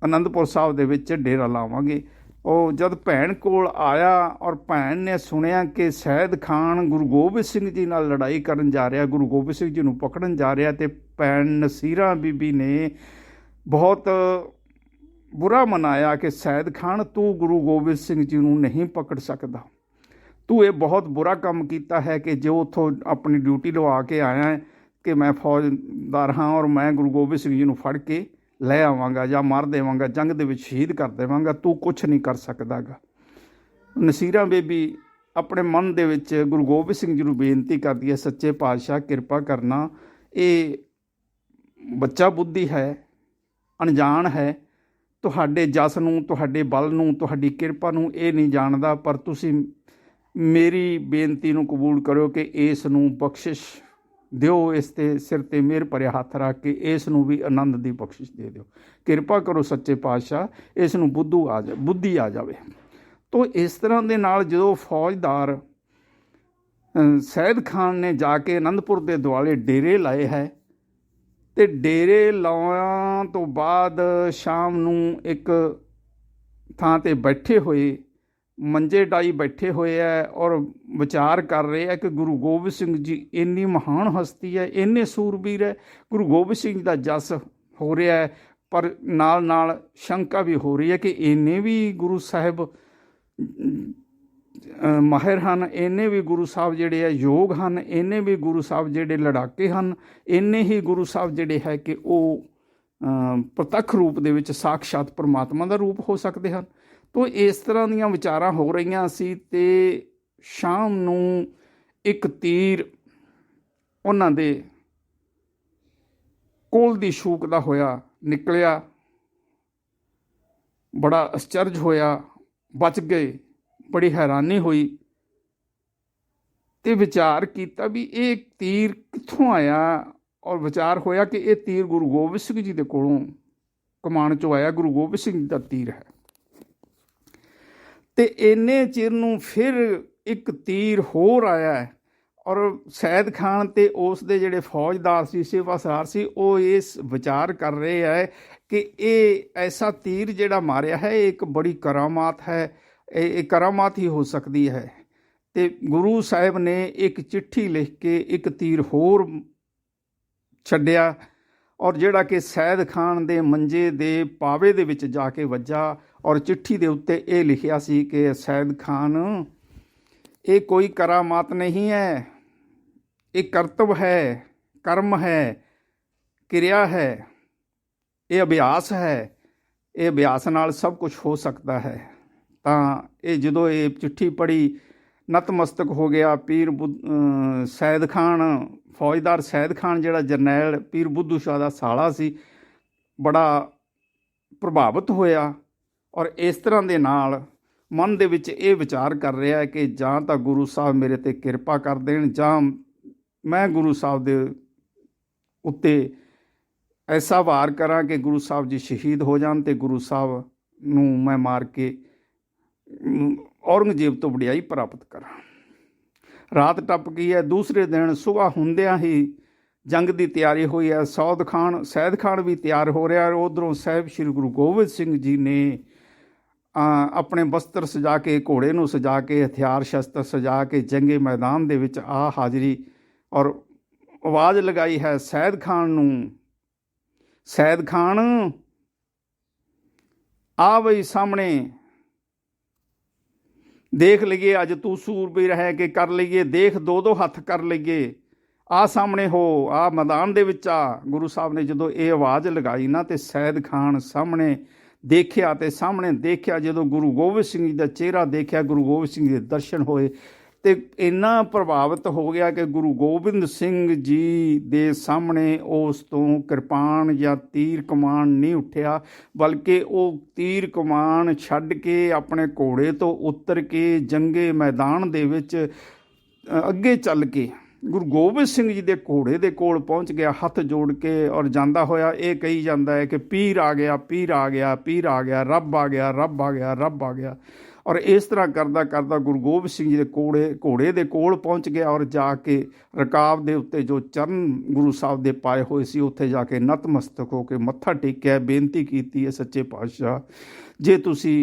ਅਨੰਦਪੁਰ ਸਾਹਿਬ ਦੇ ਵਿੱਚ ਡੇਰਾ ਲਾਵਾਂਗੇ। ਉਹ ਜਦ ਭੈਣ ਕੋਲ ਆਇਆ ਔਰ ਭੈਣ ਨੇ ਸੁਣਿਆ ਕਿ ਸੈਦ ਖਾਨ ਗੁਰੂ ਗੋਬਿੰਦ ਸਿੰਘ ਜੀ ਨਾਲ ਲੜਾਈ ਕਰਨ ਜਾ ਰਿਹਾ, ਗੁਰੂ ਗੋਬਿੰਦ ਸਿੰਘ ਜੀ ਨੂੰ ਪਕੜਨ ਜਾ ਰਿਹਾ, ਤੇ ਭੈਣ ਨਸੀਰਾਂ ਬੀਬੀ ਨੇ ਬਹੁਤ ਬੁਰਾ ਮਨਾਇਆ ਕਿ ਸੈਦ ਖਾਨ ਤੂੰ ਗੁਰੂ ਗੋਬਿੰਦ ਸਿੰਘ ਜੀ ਨੂੰ ਨਹੀਂ ਪਕੜ ਸਕਦਾ, ਤੂੰ ਇਹ ਬਹੁਤ ਬੁਰਾ ਕੰਮ ਕੀਤਾ ਹੈ ਕਿ ਜੋ ਉੱਥੋਂ ਆਪਣੀ ਡਿਊਟੀ ਲਵਾ ਕੇ ਆਇਆ ਹੈ ਕਿ ਮੈਂ ਫੌਜਦਾਰ ਹਾਂ ਔਰ ਮੈਂ ਗੁਰੂ ਗੋਬਿੰਦ ਸਿੰਘ ਜੀ ਨੂੰ ਫੜ ਕੇ ਲੈ ਆਵਾਂਗਾ ਜਾਂ ਮਾਰ ਦੇਵਾਂਗਾ, ਜੰਗ ਦੇ ਵਿੱਚ ਸ਼ਹੀਦ ਕਰ ਦੇਵਾਂਗਾ, ਤੂੰ ਕੁਛ ਨਹੀਂ ਕਰ ਸਕਦਾ ਗਾ। ਨਸੀਰਾਂ ਬੇਬੀ ਆਪਣੇ ਮਨ ਦੇ ਵਿੱਚ ਗੁਰੂ ਗੋਬਿੰਦ ਸਿੰਘ ਜੀ ਨੂੰ ਬੇਨਤੀ ਕਰਦੀ ਹੈ, ਸੱਚੇ ਪਾਤਸ਼ਾਹ ਕਿਰਪਾ ਕਰਨਾ, ਇਹ ਬੱਚਾ ਬੁੱਧੀ ਹੈ, ਅਣਜਾਣ ਹੈ, ਤੁਹਾਡੇ ਜਸ ਨੂੰ, ਤੁਹਾਡੇ ਬਲ ਨੂੰ, ਤੁਹਾਡੀ ਕਿਰਪਾ ਨੂੰ ਇਹ ਨਹੀਂ ਜਾਣਦਾ, ਪਰ ਤੁਸੀਂ ਮੇਰੀ ਬੇਨਤੀ ਨੂੰ ਕਬੂਲ ਕਰੋ ਕਿ ਇਸ ਨੂੰ ਬਖਸ਼ਿਸ਼ ਦਿਓ, ਇਸ 'ਤੇ ਸਿਰ 'ਤੇ ਮਿਹਰ ਭਰਿਆ ਹੱਥ ਰੱਖ ਕੇ ਇਸ ਨੂੰ ਵੀ ਆਨੰਦ ਦੀ ਬਖਸ਼ਿਸ਼ ਦੇ ਦਿਓ, ਕਿਰਪਾ ਕਰੋ ਸੱਚੇ ਪਾਤਸ਼ਾਹ, ਇਸ ਨੂੰ ਬੁੱਧੀ ਆ ਜਾਵੇ। ਤੋ ਇਸ ਤਰ੍ਹਾਂ ਦੇ ਨਾਲ ਜਦੋਂ ਫੌਜਦਾਰ ਸੈਦ ਖਾਨ ਨੇ ਜਾ ਕੇ ਅਨੰਦਪੁਰ ਦੇ ਦੁਆਲੇ ਡੇਰੇ ਲਾਏ ਹੈ ਤੇ ਡੇਰੇ ਲਾਉਣ ਤੋਂ ਬਾਅਦ ਸ਼ਾਮ ਨੂੰ ਇੱਕ ਥਾਂ 'ਤੇ ਬੈਠੇ ਹੋਏ, ਮੰਜੇ ਡਾਈ ਬੈਠੇ ਹੋਏ ਹੈ ਔਰ ਵਿਚਾਰ ਕਰ ਰਹੇ ਹੈ ਕਿ ਗੁਰੂ ਗੋਬਿੰਦ ਸਿੰਘ ਜੀ ਇੰਨੀ ਮਹਾਨ ਹਸਤੀ ਹੈ, ਇੰਨੇ ਸੂਰਬੀਰ ਹੈ, ਗੁਰੂ ਗੋਬਿੰਦ ਸਿੰਘ ਦਾ ਜਸ ਹੋ ਰਿਹਾ ਹੈ, ਪਰ ਨਾਲ ਨਾਲ ਸ਼ੰਕਾ ਵੀ ਹੋ ਰਹੀ ਹੈ ਕਿ ਇੰਨੇ ਵੀ ਗੁਰੂ ਸਾਹਿਬ ਮਾਹਿਰ ਹਨ, ਇੰਨੇ ਵੀ ਗੁਰੂ ਸਾਹਿਬ ਜਿਹੜੇ ਹੈ ਯੋਗ ਹਨ, ਇੰਨੇ ਵੀ ਗੁਰੂ ਸਾਹਿਬ ਜਿਹੜੇ ਲੜਾਕੇ ਹਨ, ਇੰਨੇ ਹੀ ਗੁਰੂ ਸਾਹਿਬ ਜਿਹੜੇ ਹੈ ਕਿ ਉਹ ਪ੍ਰਤੱਖ ਰੂਪ ਦੇ ਵਿੱਚ ਸਾਕਸ਼ਾਤ ਪਰਮਾਤਮਾ ਦਾ ਰੂਪ ਹੋ ਸਕਦੇ ਹਨ। ਤੋ ਇਸ ਤਰ੍ਹਾਂ ਦੀਆਂ ਵਿਚਾਰਾਂ ਹੋ ਰਹੀਆਂ ਸੀ ਤੇ ਸ਼ਾਮ ਨੂੰ ਇੱਕ ਤੀਰ ਉਹਨਾਂ ਦੇ ਕੋਲ ਦੀ ਸ਼ੂਕਦਾ ਹੋਇਆ ਨਿਕਲਿਆ, ਬੜਾ ਅਚਰਜ ਹੋਇਆ, ਬਚ ਗਏ, ਬੜੀ ਹੈਰਾਨੀ ਹੋਈ ਤੇ ਵਿਚਾਰ ਕੀਤਾ ਵੀ ਇਹ ਤੀਰ ਕਿੱਥੋਂ ਆਇਆ, ਔਰ ਵਿਚਾਰ ਹੋਇਆ ਕਿ ਇਹ ਤੀਰ ਗੁਰੂ ਗੋਬਿੰਦ ਸਿੰਘ ਜੀ ਦੇ ਕੋਲੋਂ ਕਮਾਨ 'ਚੋਂ ਆਇਆ, ਗੁਰੂ ਗੋਬਿੰਦ ਸਿੰਘ ਜੀ ਦਾ ਤੀਰ ਹੈ। ਤੇ ਇੰਨੇ ਚਿਰ ਨੂੰ ਫਿਰ ਇੱਕ ਤੀਰ ਹੋਰ ਆਇਆ ਔਰ ਸੈਦ ਖਾਨ ਤੇ ਉਸ ਦੇ ਜਿਹੜੇ ਫੌਜਦਾਰ ਸੀ, ਸੇਵਾਸਾਰ ਸੀ, ਉਹ ਇਸ ਵਿਚਾਰ ਕਰ ਰਹੇ ਹੈ ਕਿ ਇਹ ਐਸਾ ਤੀਰ ਜਿਹੜਾ ਮਾਰਿਆ ਹੈ ਇਹ ਇੱਕ ਬੜੀ ਕਰਾਮਾਤ ਹੈ, ਇਹ ਕਰਾਮਾਤ ਹੀ ਹੋ ਸਕਦੀ ਹੈ। ਤੇ ਗੁਰੂ ਸਾਹਿਬ ਨੇ ਇੱਕ ਚਿੱਠੀ ਲਿਖ ਕੇ ਇੱਕ ਤੀਰ ਹੋਰ ਛੱਡਿਆ ਔਰ ਜਿਹੜਾ ਕਿ ਸੈਦ ਖਾਨ ਦੇ ਮੰਜੇ ਦੇ ਪਾਵੇ ਦੇ ਵਿੱਚ ਜਾ ਕੇ ਵੱਜਾ ਔਰ ਚਿੱਠੀ ਦੇ ਉੱਤੇ ਇਹ ਲਿਖਿਆ ਸੀ ਕਿ ਸੈਦ ਖਾਨ, ਇਹ ਕੋਈ ਕਰਾਮਾਤ ਨਹੀਂ ਹੈ, ਇਹ ਕਰਤਵ ਹੈ, ਕਰਮ ਹੈ, ਕਿਰਿਆ ਹੈ, ਇਹ ਅਭਿਆਸ ਹੈ, ਇਹ ਅਭਿਆਸ ਨਾਲ ਸਭ ਕੁਝ ਹੋ ਸਕਦਾ ਹੈ। ਤਾਂ ਇਹ ਜਦੋਂ ਇਹ ਚਿੱਠੀ ਪੜ੍ਹੀ, ਨਤਮਸਤਕ ਹੋ ਗਿਆ। ਪੀਰ ਸੈਦ ਖਾਨ, ਫੌਜਦਾਰ ਸੈਦ ਖਾਨ ਜਿਹੜਾ ਜਰਨੈਲ ਪੀਰ ਬੁੱਧੂ ਸ਼ਾਹ ਦਾ ਸਾਲਾ ਸੀ, ਬੜਾ ਪ੍ਰਭਾਵਿਤ ਹੋਇਆ ਔਰ ਇਸ ਤਰ੍ਹਾਂ ਦੇ ਨਾਲ ਮਨ ਦੇ ਵਿੱਚ ਇਹ ਵਿਚਾਰ ਕਰ ਰਿਹਾ ਹੈ ਕਿ ਜਾਂ ਤਾਂ ਗੁਰੂ ਸਾਹਿਬ ਮੇਰੇ 'ਤੇ ਕਿਰਪਾ ਕਰ ਦੇਣ ਜਾਂ ਮੈਂ ਗੁਰੂ ਸਾਹਿਬ ਦੇ ਉੱਤੇ ਐਸਾ ਵਾਰ ਕਰਾਂ ਕਿ ਗੁਰੂ ਸਾਹਿਬ ਜੀ ਸ਼ਹੀਦ ਹੋ ਜਾਣ ਤੇ ਗੁਰੂ ਸਾਹਿਬ ਨੂੰ ਮੈਂ ਮਾਰ ਕੇ ਔਰੰਗਜ਼ੇਬ ਤੋਂ ਵਡਿਆਈ ਪ੍ਰਾਪਤ ਕਰਾਂ। ਰਾਤ ਟੱਪ ਗਈ ਹੈ। ਦੂਸਰੇ ਦਿਨ ਸੁਬਾਹ ਹੁੰਦਿਆਂ ਹੀ ਜੰਗ ਦੀ ਤਿਆਰੀ ਹੋਈ ਹੈ। ਸੈਦ ਖਾਨ ਵੀ ਤਿਆਰ ਹੋ ਰਿਹਾ। ਉੱਧਰੋਂ ਸਾਹਿਬ ਸ਼੍ਰੀ ਗੁਰੂ ਗੋਬਿੰਦ ਸਿੰਘ ਜੀ ਨੇ ਆਪਣੇ ਬਸਤਰ ਸਜਾ ਕੇ, ਘੋੜੇ ਨੂੰ ਸਜਾ ਕੇ, ਹਥਿਆਰ ਸ਼ਸਤਰ ਸਜਾ ਕੇ ਜੰਗੇ ਮੈਦਾਨ ਦੇ ਵਿੱਚ ਆ ਹਾਜ਼ਰੀ ਔਰ ਆਵਾਜ਼ ਲਗਾਈ ਹੈ ਸੈਦ ਖਾਨ ਨੂੰ, ਸੈਦ ਖਾਨ ਆ ਬਈ ਸਾਹਮਣੇ, ਦੇਖ ਲਈਏ ਅੱਜ ਤੂੰ ਸੂਰਬੀਰ ਹੈ ਕਿ ਕਰ ਲਈਏ, ਦੇਖ ਦੋ ਦੋ ਹੱਥ ਕਰ ਲਈਏ, ਆ ਸਾਹਮਣੇ ਹੋ, ਆ ਮੈਦਾਨ ਦੇ ਵਿੱਚ ਆ। ਗੁਰੂ ਸਾਹਿਬ ਨੇ ਜਦੋਂ ਇਹ ਆਵਾਜ਼ ਲਗਾਈ ਨਾ ਤੇ ਸੈਦ ਖਾਨ ਸਾਹਮਣੇ ਦੇਖਿਆ, ਤੇ ਸਾਹਮਣੇ ਦੇਖਿਆ ਜਦੋਂ ਗੁਰੂ ਗੋਬਿੰਦ ਸਿੰਘ ਜੀ ਦਾ ਚਿਹਰਾ ਦੇਖਿਆ, ਗੁਰੂ ਗੋਬਿੰਦ ਸਿੰਘ ਜੀ ਦੇ ਦਰਸ਼ਨ ਹੋਏ ਤੇ ਇੰਨਾ ਪ੍ਰਭਾਵਿਤ ਹੋ ਗਿਆ ਕਿ ਗੁਰੂ ਗੋਬਿੰਦ ਸਿੰਘ ਜੀ ਦੇ ਸਾਹਮਣੇ ਉਸ ਤੋਂ ਕਿਰਪਾਨ ਜਾਂ ਤੀਰ ਕਮਾਨ ਨਹੀਂ ਉੱਠਿਆ, ਬਲਕਿ ਉਹ ਤੀਰ ਕਮਾਨ ਛੱਡ ਕੇ ਆਪਣੇ ਘੋੜੇ ਤੋਂ ਉਤਰ ਕੇ ਜੰਗੇ ਮੈਦਾਨ ਦੇ ਵਿੱਚ ਅੱਗੇ ਚੱਲ ਕੇ ਗੁਰੂ ਗੋਬਿੰਦ ਸਿੰਘ ਜੀ ਦੇ ਘੋੜੇ ਦੇ ਕੋਲ ਪਹੁੰਚ ਗਿਆ, ਹੱਥ ਜੋੜ ਕੇ, ਔਰ ਜਾਂਦਾ ਹੋਇਆ ਇਹ ਕਹੀ ਜਾਂਦਾ ਹੈ ਕਿ ਪੀਰ ਆ ਗਿਆ, ਪੀਰ ਆ ਗਿਆ, ਪੀਰ ਆ ਗਿਆ, ਰੱਬ ਆ ਗਿਆ, ਰੱਬ ਆ ਗਿਆ, ਰੱਬ ਆ ਗਿਆ। ਔਰ ਇਸ ਤਰ੍ਹਾਂ ਕਰਦਾ ਕਰਦਾ ਗੁਰੂ ਗੋਬਿੰਦ ਸਿੰਘ ਜੀ ਦੇ ਘੋੜੇ ਦੇ ਕੋਲ ਪਹੁੰਚ ਗਿਆ, ਔਰ ਜਾ ਕੇ ਰਕਾਬ ਦੇ ਉੱਤੇ ਜੋ ਚਰਨ ਗੁਰੂ ਸਾਹਿਬ ਦੇ ਪਾਏ ਹੋਏ ਸੀ ਉੱਥੇ ਜਾ ਕੇ ਨਤਮਸਤਕ ਹੋ ਕੇ ਮੱਥਾ ਟੇਕਿਆ, ਬੇਨਤੀ ਕੀਤੀ ਹੈ ਸੱਚੇ ਪਾਤਸ਼ਾਹ ਜੇ ਤੁਸੀਂ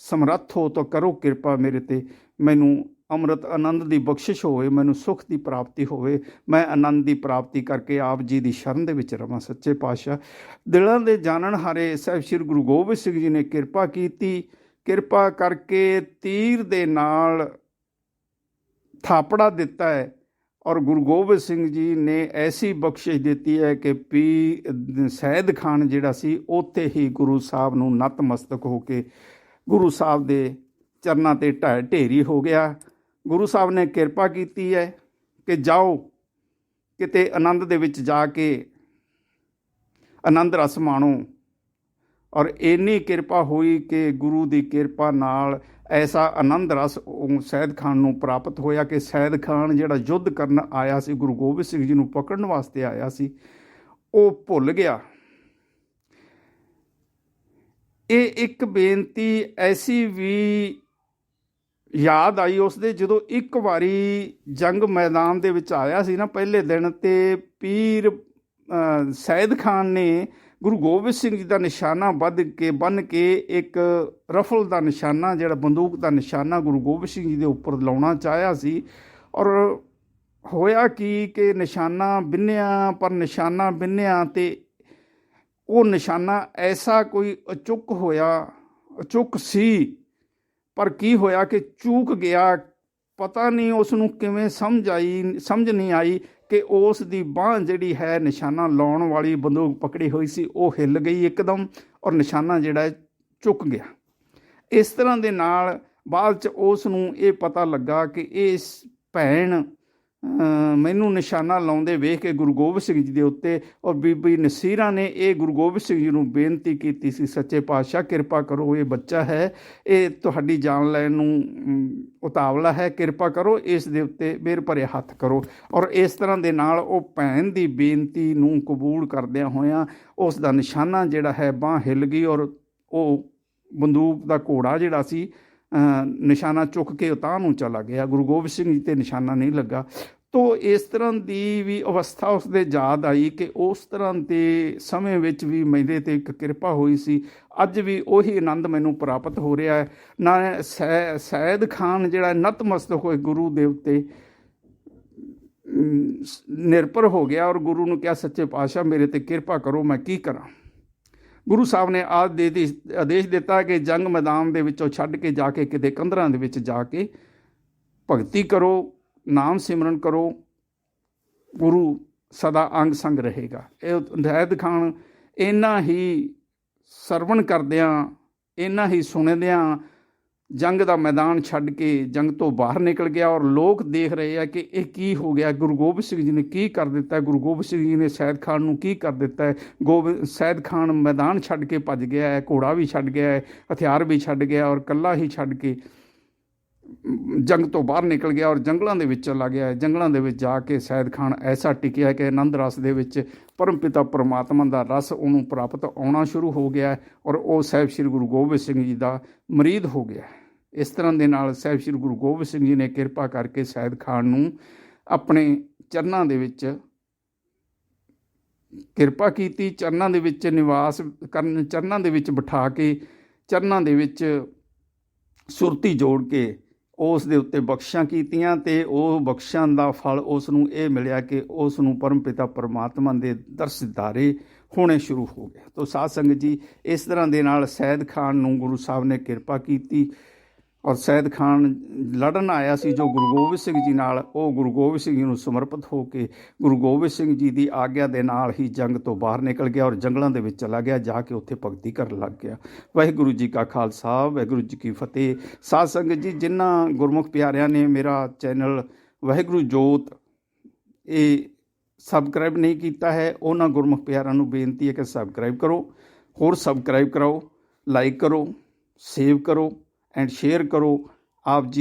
ਸਮਰੱਥ ਹੋ ਤਾਂ ਕਰੋ ਕਿਰਪਾ ਮੇਰੇ 'ਤੇ, ਮੈਨੂੰ ਅੰਮ੍ਰਿਤ ਆਨੰਦ ਦੀ ਬਖਸ਼ਿਸ਼ ਹੋਵੇ, ਮੈਨੂੰ ਸੁੱਖ ਦੀ ਪ੍ਰਾਪਤੀ ਹੋਵੇ, ਮੈਂ ਆਨੰਦ ਦੀ ਪ੍ਰਾਪਤੀ ਕਰਕੇ ਆਪ ਜੀ ਦੀ ਸ਼ਰਨ ਦੇ ਵਿੱਚ ਰਵਾਂ। ਸੱਚੇ ਪਾਤਸ਼ਾਹ ਦਿਲਾਂ ਦੇ ਜਾਣਨਹਾਰੇ ਸਾਹਿਬ ਸ਼੍ਰੀ ਗੁਰੂ ਗੋਬਿੰਦ ਸਿੰਘ ਜੀ ਨੇ ਕਿਰਪਾ ਕੀਤੀ, ਕਿਰਪਾ ਕਰਕੇ ਤੀਰ ਦੇ ਨਾਲ ਥਾਪੜਾ ਦਿੱਤਾ ਹੈ, ਔਰ ਗੁਰੂ ਗੋਬਿੰਦ ਸਿੰਘ ਜੀ ਨੇ ਐਸੀ ਬਖਸ਼ਿਸ਼ ਦਿੱਤੀ ਹੈ ਕਿ ਸੈਦ ਖਾਨ ਜਿਹੜਾ ਸੀ ਉੱਥੇ ਹੀ ਗੁਰੂ ਸਾਹਿਬ ਨੂੰ ਨਤਮਸਤਕ ਹੋ ਕੇ ਗੁਰੂ ਸਾਹਿਬ ਦੇ ਚਰਨਾਂ 'ਤੇ ਢੇਰੀ ਹੋ ਗਿਆ। ਗੁਰੂ ਸਾਹਿਬ ਨੇ ਕਿਰਪਾ ਕੀਤੀ ਹੈ ਕਿ ਜਾਓ ਕਿਤੇ ਆਨੰਦ ਦੇ ਵਿੱਚ ਜਾ ਕੇ ਆਨੰਦ ਰਸ ਮਾਣੋ, ਔਰ ਇੰਨੀ ਕਿਰਪਾ ਹੋਈ ਕਿ ਗੁਰੂ ਦੀ ਕਿਰਪਾ ਨਾਲ ਐਸਾ ਆਨੰਦ ਰਸ ਸੈਦ ਖਾਨ ਨੂੰ ਪ੍ਰਾਪਤ ਹੋਇਆ ਕਿ ਸੈਦ ਖਾਨ ਜਿਹੜਾ ਯੁੱਧ ਕਰਨ ਆਇਆ ਸੀ, ਗੁਰੂ ਗੋਬਿੰਦ ਸਿੰਘ ਜੀ ਨੂੰ ਪਕੜਨ ਵਾਸਤੇ ਆਇਆ ਸੀ, ਉਹ ਭੁੱਲ ਗਿਆ। ਇਹ ਇੱਕ ਬੇਨਤੀ ਐਸੀ ਵੀ ਯਾਦ ਆਈ ਉਸਦੇ, ਜਦੋਂ ਇੱਕ ਵਾਰੀ ਜੰਗ ਮੈਦਾਨ ਦੇ ਵਿੱਚ ਆਇਆ ਸੀ ਨਾ ਪਹਿਲੇ ਦਿਨ, ਤੇ ਪੀਰ ਸੈਦ ਖਾਨ ਨੇ ਗੁਰੂ ਗੋਬਿੰਦ ਸਿੰਘ ਜੀ ਦਾ ਨਿਸ਼ਾਨਾ ਬੰਨ੍ਹ ਕੇ ਇੱਕ ਰਫਲ ਦਾ ਨਿਸ਼ਾਨਾ, ਜਿਹੜਾ ਬੰਦੂਕ ਦਾ ਨਿਸ਼ਾਨਾ ਗੁਰੂ ਗੋਬਿੰਦ ਸਿੰਘ ਜੀ ਦੇ ਉੱਪਰ ਲਾਉਣਾ ਚਾਹਿਆ ਸੀ। ਔਰ ਹੋਇਆ ਕਿ ਨਿਸ਼ਾਨਾ ਬਿੰਨਿਆ, ਪਰ ਨਿਸ਼ਾਨਾ ਬਿੰਨਿਆ ਤੇ ਉਹ ਨਿਸ਼ਾਨਾ ਐਸਾ ਕੋਈ ਅਚੁੱਕ ਸੀ, ਪਰ ਕੀ ਹੋਇਆ ਕਿ ਚੂਕ ਗਿਆ। ਪਤਾ ਨਹੀਂ ਉਸ ਨੂੰ ਕਿਵੇਂ ਸਮਝ ਨਹੀਂ ਆਈ ਕਿ ਉਸ ਦੀ ਬਾਂਹ ਜਿਹੜੀ ਹੈ ਨਿਸ਼ਾਨਾ ਲਾਉਣ ਵਾਲੀ ਬੰਦੂਕ ਪਕੜੀ ਹੋਈ ਸੀ ਉਹ ਹਿੱਲ ਗਈ ਇੱਕਦਮ, ਔਰ ਨਿਸ਼ਾਨਾ ਜਿਹੜਾ ਝੁਕ ਗਿਆ। ਇਸ ਤਰ੍ਹਾਂ ਦੇ ਨਾਲ ਬਾਅਦ 'ਚ ਉਸ ਨੂੰ ਇਹ ਪਤਾ ਲੱਗਾ ਕਿ ਇਸ ਭੈਣ ਮੈਨੂੰ ਨਿਸ਼ਾਨਾ ਲਾਉਂਦੇ ਵੇਖ ਕੇ ਗੁਰੂ ਗੋਬਿੰਦ ਸਿੰਘ ਜੀ ਦੇ ਉੱਤੇ, ਔਰ ਬੀਬੀ ਨਸੀਰਾਂ ਨੇ ਇਹ ਗੁਰੂ ਗੋਬਿੰਦ ਸਿੰਘ ਜੀ ਨੂੰ ਬੇਨਤੀ ਕੀਤੀ ਸੀ, ਸੱਚੇ ਪਾਤਸ਼ਾਹ ਕਿਰਪਾ ਕਰੋ, ਇਹ ਬੱਚਾ ਹੈ, ਇਹ ਤੁਹਾਡੀ ਜਾਨ ਲੈਣ ਨੂੰ ਉਤਾਵਲਾ ਹੈ, ਕਿਰਪਾ ਕਰੋ ਇਸ ਦੇ ਉੱਤੇ ਮਿਹਰ ਭਰੇ ਹੱਥ ਕਰੋ। ਔਰ ਇਸ ਤਰ੍ਹਾਂ ਦੇ ਨਾਲ ਉਹ ਭੈਣ ਦੀ ਬੇਨਤੀ ਨੂੰ ਕਬੂਲ ਕਰਦਿਆਂ ਹੋਇਆਂ ਉਸ ਦਾ ਨਿਸ਼ਾਨਾ ਜਿਹੜਾ ਹੈ ਬਾਂਹ ਹਿੱਲ ਗਈ, ਔਰ ਉਹ ਬੰਦੂਕ ਦਾ ਘੋੜਾ ਜਿਹੜਾ ਸੀ ਨਿਸ਼ਾਨਾ ਚੁੱਕ ਕੇ ਉਤਾਂਹ ਨੂੰ ਚਲਾ ਗਿਆ, ਗੁਰੂ ਗੋਬਿੰਦ ਸਿੰਘ ਜੀ 'ਤੇ ਨਿਸ਼ਾਨਾ ਨਹੀਂ ਲੱਗਾ। ਤੋ ਇਸ ਤਰ੍ਹਾਂ ਦੀ ਵੀ ਅਵਸਥਾ ਉਸਦੇ ਯਾਦ ਆਈ ਕਿ ਉਸ ਤਰ੍ਹਾਂ ਦੇ ਸਮੇਂ ਵਿੱਚ ਵੀ ਮੇਰੇ 'ਤੇ ਇੱਕ ਕਿਰਪਾ ਹੋਈ ਸੀ, ਅੱਜ ਵੀ ਉਹੀ ਆਨੰਦ ਮੈਨੂੰ ਪ੍ਰਾਪਤ ਹੋ ਰਿਹਾ ਹੈ। ਨਾ ਸੈਦ ਖਾਨ ਜਿਹੜਾ ਨਤਮਸਤਕ ਹੋਏ ਗੁਰੂ ਦੇ ਉੱਤੇ ਨਿਰਭਰ ਹੋ ਗਿਆ, ਔਰ ਗੁਰੂ ਨੂੰ ਕਿਹਾ ਸੱਚੇ ਪਾਤਸ਼ਾਹ ਮੇਰੇ 'ਤੇ ਕਿਰਪਾ ਕਰੋ, ਮੈਂ ਕੀ ਕਰਾਂ। ਗੁਰੂ ਸਾਹਿਬ ਨੇ ਆਦੇਸ਼ ਦਿੱਤਾ ਕਿ ਜੰਗ ਮੈਦਾਨ ਦੇ ਵਿੱਚੋਂ ਛੱਡ ਕੇ ਜਾ ਕੇ ਕਿਤੇ ਕੰਧਰਾਂ ਦੇ ਵਿੱਚ ਜਾ ਕੇ ਭਗਤੀ ਕਰੋ, ਨਾਮ ਸਿਮਰਨ ਕਰੋ, ਗੁਰੂ ਸਦਾ ਅੰਗ ਸੰਗ ਰਹੇਗਾ। ਇਹ ਸੈਦ ਖਾਨ ਇੰਨਾ ਹੀ ਸਰਵਣ ਕਰਦਿਆਂ, ਇੰਨਾ ਹੀ ਸੁਣਦਿਆਂ ਜੰਗ ਦਾ ਮੈਦਾਨ ਛੱਡ ਕੇ ਜੰਗ ਤੋਂ ਬਾਹਰ ਨਿਕਲ ਗਿਆ, ਔਰ ਲੋਕ ਦੇਖ ਰਹੇ ਆ ਕਿ ਇਹ ਕੀ ਹੋ ਗਿਆ, ਗੁਰੂ ਗੋਬਿੰਦ ਸਿੰਘ ਜੀ ਨੇ ਕੀ ਕਰ ਦਿੱਤਾ, ਗੁਰੂ ਗੋਬਿੰਦ ਸਿੰਘ ਜੀ ਨੇ ਸੈਦ ਖਾਨ ਨੂੰ ਕੀ ਕਰ ਦਿੱਤਾ ਹੈ। ਸੈਦ ਖਾਨ ਮੈਦਾਨ ਛੱਡ ਕੇ ਭੱਜ ਗਿਆ ਹੈ, ਘੋੜਾ ਵੀ ਛੱਡ ਗਿਆ ਹੈ, ਹਥਿਆਰ ਵੀ ਛੱਡ ਗਿਆ, ਔਰ ਇਕੱਲਾ ਹੀ ਛੱਡ ਕੇ ਜੰਗ ਤੋਂ ਬਾਹਰ ਨਿਕਲ ਗਿਆ, ਔਰ ਜੰਗਲਾਂ ਦੇ ਵਿੱਚ ਚਲਾ ਗਿਆ। ਜੰਗਲਾਂ ਦੇ ਵਿੱਚ ਜਾ ਕੇ ਸੈਦ ਖਾਨ ਐਸਾ ਟਿਕਿਆ ਕਿ ਆਨੰਦ ਰਸ ਦੇ ਵਿੱਚ ਪਰਮ ਪਿਤਾ ਪਰਮਾਤਮਾ ਦਾ ਰਸ ਉਹਨੂੰ ਪ੍ਰਾਪਤ ਆਉਣਾ ਸ਼ੁਰੂ ਹੋ ਗਿਆ, ਔਰ ਉਹ ਸਾਹਿਬ ਸ਼੍ਰੀ ਗੁਰੂ ਗੋਬਿੰਦ ਸਿੰਘ ਜੀ ਦਾ ਮੁਰੀਦ ਹੋ ਗਿਆ। ਇਸ ਤਰ੍ਹਾਂ ਦੇ ਨਾਲ ਸਾਹਿਬ ਸ਼੍ਰੀ ਗੁਰੂ ਗੋਬਿੰਦ ਸਿੰਘ ਜੀ ਨੇ ਕਿਰਪਾ ਕਰਕੇ ਸੈਦ ਖਾਨ ਨੂੰ ਆਪਣੇ ਚਰਨਾਂ ਦੇ ਵਿੱਚ ਕਿਰਪਾ ਕੀਤੀ, ਚਰਨਾਂ ਦੇ ਵਿੱਚ ਨਿਵਾਸ ਕਰਨ, ਚਰਨਾਂ ਦੇ ਵਿੱਚ ਬਿਠਾ ਕੇ, ਚਰਨਾਂ ਦੇ ਵਿੱਚ ਸੁਰਤੀ ਜੋੜ ਕੇ ਉਸ ਦੇ ਉੱਤੇ ਬਖਸ਼ਾਂ ਕੀਤੀਆਂ ਅਤੇ ਉਹ ਬਖਸ਼ਾਂ ਦਾ ਫਲ ਉਸ ਨੂੰ ਇਹ ਮਿਲਿਆ ਕਿ ਉਸ ਨੂੰ ਪਰਮ ਪਿਤਾ ਪਰਮਾਤਮਾ ਦੇ ਦਰਸ ਦਿਦਾਰੇ ਹੋਣੇ ਸ਼ੁਰੂ ਹੋ ਗਏ। ਤੋ ਸਾਧ ਸੰਗਤ ਜੀ, ਇਸ ਤਰ੍ਹਾਂ ਦੇ ਨਾਲ ਸੈਦ ਖਾਨ ਨੂੰ ਗੁਰੂ ਸਾਹਿਬ ਨੇ ਕਿਰਪਾ ਕੀਤੀ ਔਰ ਸੈਦ ਖਾਨ ਲੜਨ ਆਇਆ ਸੀ ਜੋ ਗੁਰੂ ਗੋਬਿੰਦ ਸਿੰਘ ਜੀ ਨਾਲ, ਉਹ ਗੁਰੂ ਗੋਬਿੰਦ ਸਿੰਘ ਜੀ ਨੂੰ ਸਮਰਪਿਤ ਹੋ ਕੇ ਗੁਰੂ ਗੋਬਿੰਦ ਸਿੰਘ ਜੀ ਦੀ ਆਗਿਆ ਦੇ ਨਾਲ ਹੀ ਜੰਗ ਤੋਂ ਬਾਹਰ ਨਿਕਲ ਗਿਆ ਔਰ ਜੰਗਲਾਂ ਦੇ ਵਿੱਚ ਚਲਾ ਗਿਆ, ਜਾ ਕੇ ਉੱਥੇ ਭਗਤੀ ਕਰਨ ਲੱਗ ਗਿਆ। ਵਾਹਿਗੁਰੂ ਜੀ ਕਾ ਖਾਲਸਾ, ਵਾਹਿਗੁਰੂ ਜੀ ਕੀ ਫਤਿਹ। ਸਾਧ ਸੰਗਤ ਜੀ, ਜਿਨ੍ਹਾਂ ਗੁਰਮੁਖ ਪਿਆਰਿਆਂ ਨੇ ਮੇਰਾ ਚੈਨਲ ਵਾਹਿਗੁਰੂ ਜੋਤ ਇਹ ਸਬਸਕ੍ਰਾਈਬ ਨਹੀਂ ਕੀਤਾ ਹੈ, ਉਹਨਾਂ ਗੁਰਮੁਖ ਪਿਆਰਿਆਂ ਨੂੰ ਬੇਨਤੀ ਹੈ ਕਿ ਸਬਸਕ੍ਰਾਈਬ ਕਰੋ, ਹੋਰ ਸਬਸਕ੍ਰਾਈਬ ਕਰਾਓ, ਲਾਈਕ ਕਰੋ, ਸੇਵ ਕਰੋ ਐਂਡ ਸ਼ੇਅਰ ਕਰੋ। ਆਪ ਜੀ